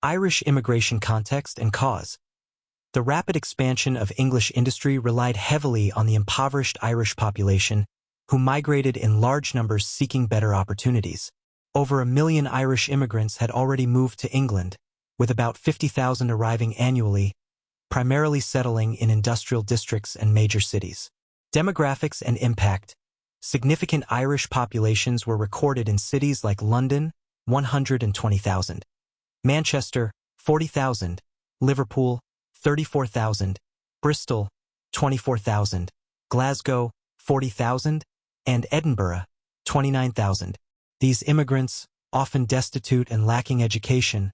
Irish immigration context and cause. The rapid expansion of English industry relied heavily on the impoverished Irish population, who migrated in large numbers seeking better opportunities. Over 1 million Irish immigrants had already moved to England, with about 50,000 arriving annually, primarily settling in industrial districts and major cities. Demographics and impact. Significant Irish populations were recorded in cities like London, 120,000, Manchester, 40,000, Liverpool, 34,000, Bristol, 24,000, Glasgow, 40,000, and Edinburgh, 29,000. These immigrants, often destitute and lacking education,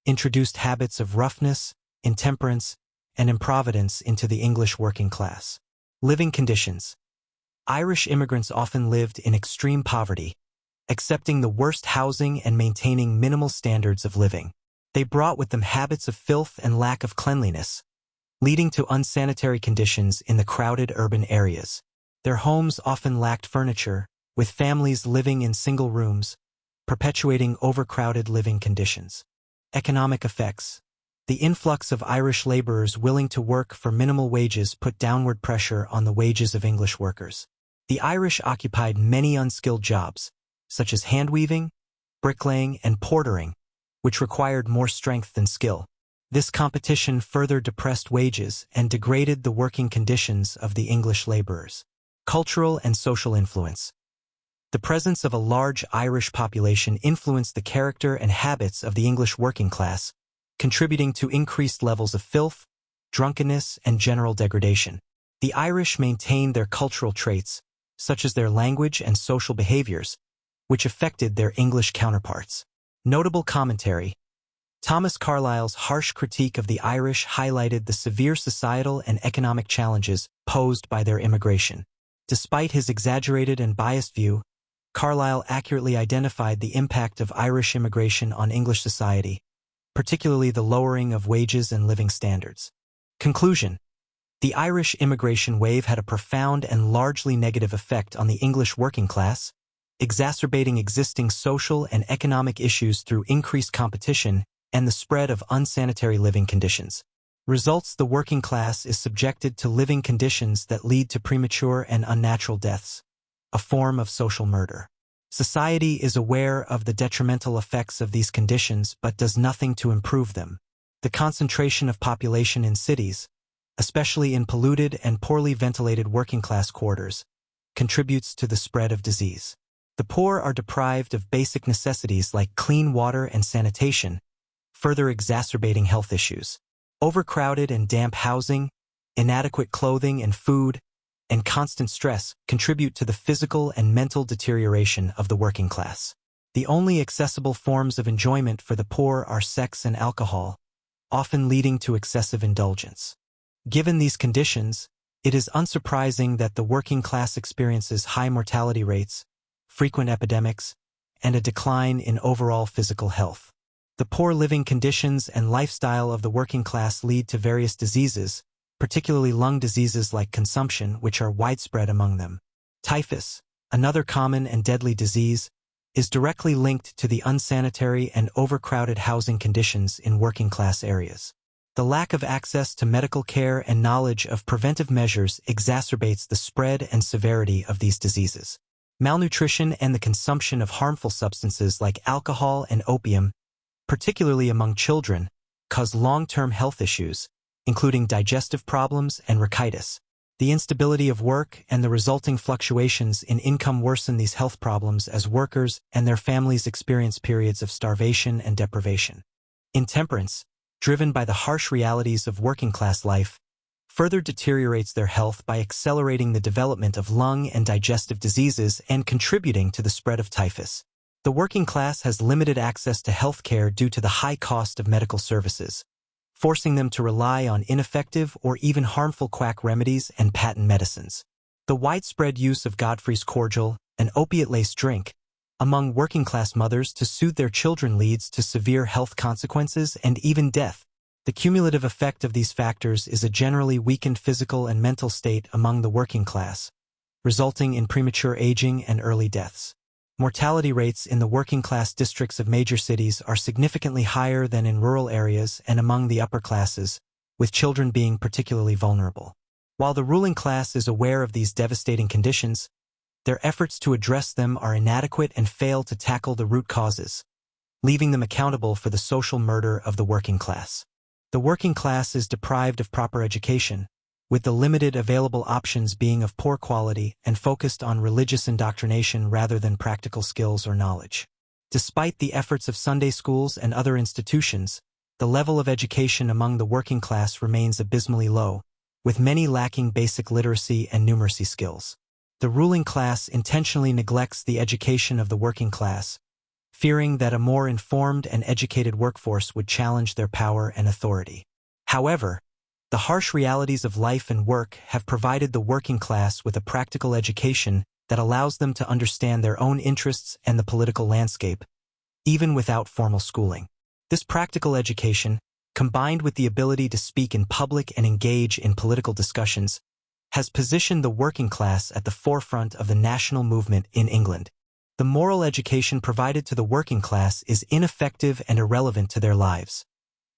introduced habits of roughness, intemperance, and improvidence into the English working class. Living conditions. Irish immigrants often lived in extreme poverty, accepting the worst housing and maintaining minimal standards of living. They brought with them habits of filth and lack of cleanliness, leading to unsanitary conditions in the crowded urban areas. Their homes often lacked furniture, with families living in single rooms, perpetuating overcrowded living conditions. Economic effects. The influx of Irish laborers willing to work for minimal wages put downward pressure on the wages of English workers. The Irish occupied many unskilled jobs, such as handweaving, bricklaying, and portering, which required more strength than skill. This competition further depressed wages and degraded the working conditions of the English laborers. Cultural and social influence. The presence of a large Irish population influenced the character and habits of the English working class, contributing to increased levels of filth, drunkenness, and general degradation. The Irish maintained their cultural traits, such as their language and social behaviors, which affected their English counterparts. Notable commentary. Thomas Carlyle's harsh critique of the Irish highlighted the severe societal and economic challenges posed by their immigration. Despite his exaggerated and biased view, Carlyle accurately identified the impact of Irish immigration on English society, particularly the lowering of wages and living standards. Conclusion. The Irish immigration wave had a profound and largely negative effect on the English working class, exacerbating existing social and economic issues through increased competition and the spread of unsanitary living conditions. Results: the working class is subjected to living conditions that lead to premature and unnatural deaths, a form of social murder. Society is aware of the detrimental effects of these conditions but does nothing to improve them. The concentration of population in cities, especially in polluted and poorly ventilated working-class quarters, contributes to the spread of disease. The poor are deprived of basic necessities like clean water and sanitation, further exacerbating health issues. Overcrowded and damp housing, inadequate clothing and food, and constant stress contribute to the physical and mental deterioration of the working class. The only accessible forms of enjoyment for the poor are sex and alcohol, often leading to excessive indulgence. Given these conditions, it is unsurprising that the working class experiences high mortality rates, frequent epidemics, and a decline in overall physical health. The poor living conditions and lifestyle of the working class lead to various diseases, particularly lung diseases like consumption, which are widespread among them. Typhus, another common and deadly disease, is directly linked to the unsanitary and overcrowded housing conditions in working-class areas. The lack of access to medical care and knowledge of preventive measures exacerbates the spread and severity of these diseases. Malnutrition and the consumption of harmful substances like alcohol and opium, particularly among children, cause long-term health issues, including digestive problems and rachitis. The instability of work and the resulting fluctuations in income worsen these health problems as workers and their families experience periods of starvation and deprivation. Intemperance, driven by the harsh realities of working-class life, further deteriorates their health by accelerating the development of lung and digestive diseases and contributing to the spread of typhus. The working class has limited access to health care due to the high cost of medical services, forcing them to rely on ineffective or even harmful quack remedies and patent medicines. The widespread use of Godfrey's cordial, an opiate-laced drink, among working-class mothers to soothe their children leads to severe health consequences and even death. The cumulative effect of these factors is a generally weakened physical and mental state among the working class, resulting in premature aging and early deaths. Mortality rates in the working-class districts of major cities are significantly higher than in rural areas and among the upper classes, with children being particularly vulnerable. While the ruling class is aware of these devastating conditions, their efforts to address them are inadequate and fail to tackle the root causes, leaving them accountable for the social murder of the working class. The working class is deprived of proper education, with the limited available options being of poor quality and focused on religious indoctrination rather than practical skills or knowledge. Despite the efforts of Sunday schools and other institutions, the level of education among the working class remains abysmally low, with many lacking basic literacy and numeracy skills. The ruling class intentionally neglects the education of the working class, fearing that a more informed and educated workforce would challenge their power and authority. However, the harsh realities of life and work have provided the working class with a practical education that allows them to understand their own interests and the political landscape, even without formal schooling. This practical education, combined with the ability to speak in public and engage in political discussions, has positioned the working class at the forefront of the national movement in England. The moral education provided to the working class is ineffective and irrelevant to their lives,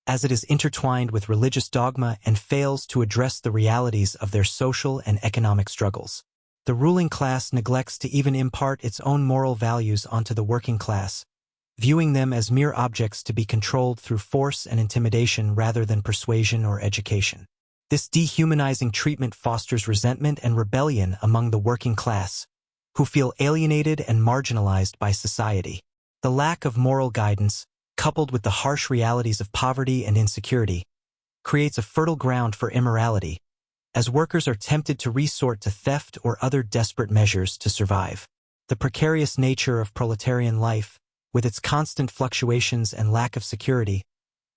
as it is intertwined with religious dogma and fails to address the realities of their social and economic struggles. The ruling class neglects to even impart its own moral values onto the working class, viewing them as mere objects to be controlled through force and intimidation rather than persuasion or education. This dehumanizing treatment fosters resentment and rebellion among the working class, who feel alienated and marginalized by society. The lack of moral guidance, coupled with the harsh realities of poverty and insecurity, creates a fertile ground for immorality, as workers are tempted to resort to theft or other desperate measures to survive. The precarious nature of proletarian life, with its constant fluctuations and lack of security,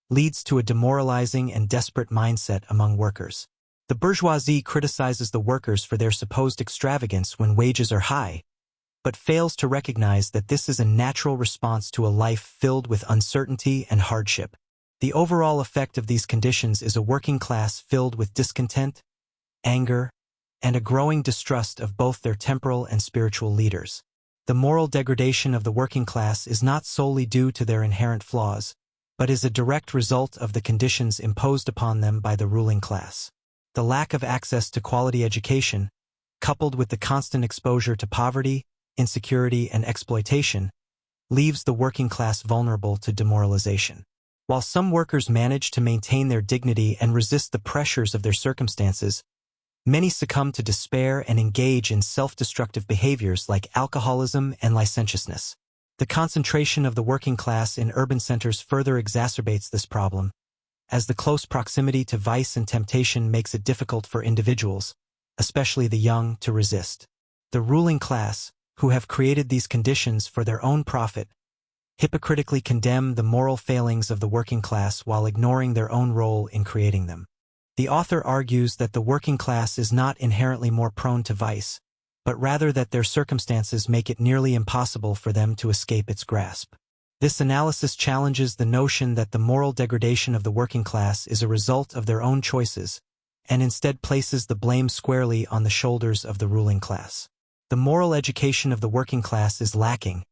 leads to a demoralizing and desperate mindset among workers. The bourgeoisie criticizes the workers for their supposed extravagance when wages are high, but fails to recognize that this is a natural response to a life filled with uncertainty and hardship. The overall effect of these conditions is a working class filled with discontent, anger, and a growing distrust of both their temporal and spiritual leaders. The moral degradation of the working class is not solely due to their inherent flaws, but is a direct result of the conditions imposed upon them by the ruling class. The lack of access to quality education, coupled with the constant exposure to poverty, insecurity, and exploitation, leaves the working class vulnerable to demoralization. While some workers manage to maintain their dignity and resist the pressures of their circumstances, many succumb to despair and engage in self-destructive behaviors like alcoholism and licentiousness. The concentration of the working class in urban centers further exacerbates this problem, as the close proximity to vice and temptation makes it difficult for individuals, especially the young, to resist. The ruling class, who have created these conditions for their own profit, hypocritically condemn the moral failings of the working class while ignoring their own role in creating them. The author argues that the working class is not inherently more prone to vice, but rather that their circumstances make it nearly impossible for them to escape its grasp. This analysis challenges the notion that the moral degradation of the working class is a result of their own choices, and instead places the blame squarely on the shoulders of the ruling class. The moral education of the working class is lacking,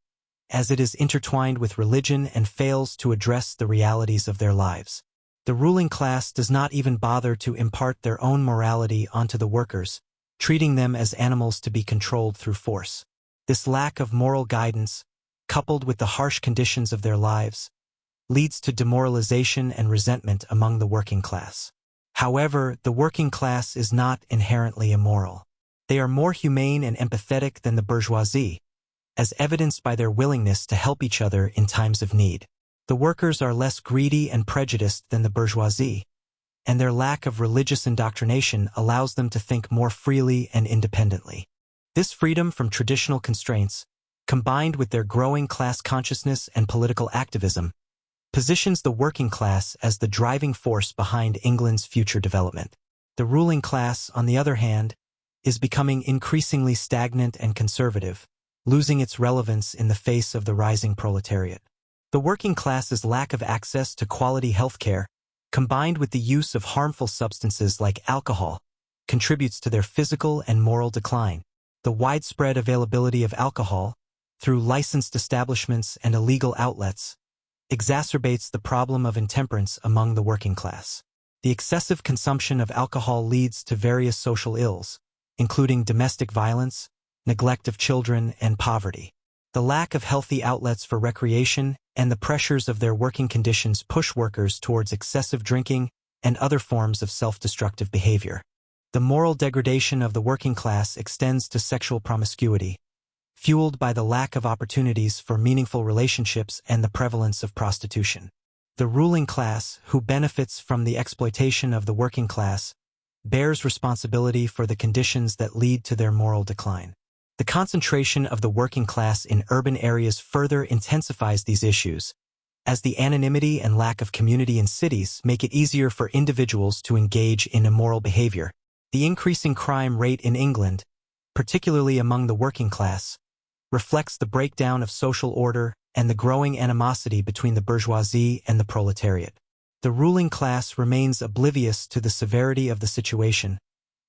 as it is intertwined with religion and fails to address the realities of their lives. The ruling class does not even bother to impart their own morality onto the workers, treating them as animals to be controlled through force. This lack of moral guidance, coupled with the harsh conditions of their lives, leads to demoralization and resentment among the working class. However, the working class is not inherently immoral. They are more humane and empathetic than the bourgeoisie, as evidenced by their willingness to help each other in times of need. The workers are less greedy and prejudiced than the bourgeoisie, and their lack of religious indoctrination allows them to think more freely and independently. This freedom from traditional constraints, combined with their growing class consciousness and political activism, positions the working class as the driving force behind England's future development. The ruling class, on the other hand, is becoming increasingly stagnant and conservative, losing its relevance in the face of the rising proletariat. The working class's lack of access to quality healthcare, combined with the use of harmful substances like alcohol, contributes to their physical and moral decline. The widespread availability of alcohol, through licensed establishments and illegal outlets, exacerbates the problem of intemperance among the working class. The excessive consumption of alcohol leads to various social ills, including domestic violence, neglect of children, and poverty. The lack of healthy outlets for recreation and the pressures of their working conditions push workers towards excessive drinking and other forms of self-destructive behavior. The moral degradation of the working class extends to sexual promiscuity, fueled by the lack of opportunities for meaningful relationships and the prevalence of prostitution. The ruling class, who benefits from the exploitation of the working class, bears responsibility for the conditions that lead to their moral decline. The concentration of the working class in urban areas further intensifies these issues, as the anonymity and lack of community in cities make it easier for individuals to engage in immoral behavior. The increasing crime rate in England, particularly among the working class, reflects the breakdown of social order and the growing animosity between the bourgeoisie and the proletariat. The ruling class remains oblivious to the severity of the situation,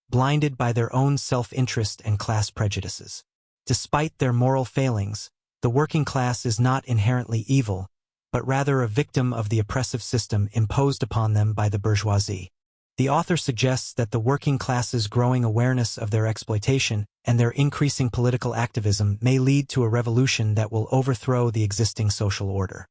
blinded by their own self-interest and class prejudices. Despite their moral failings, the working class is not inherently evil, but rather a victim of the oppressive system imposed upon them by the bourgeoisie. The author suggests that the working class's growing awareness of their exploitation and their increasing political activism may lead to a revolution that will overthrow the existing social order.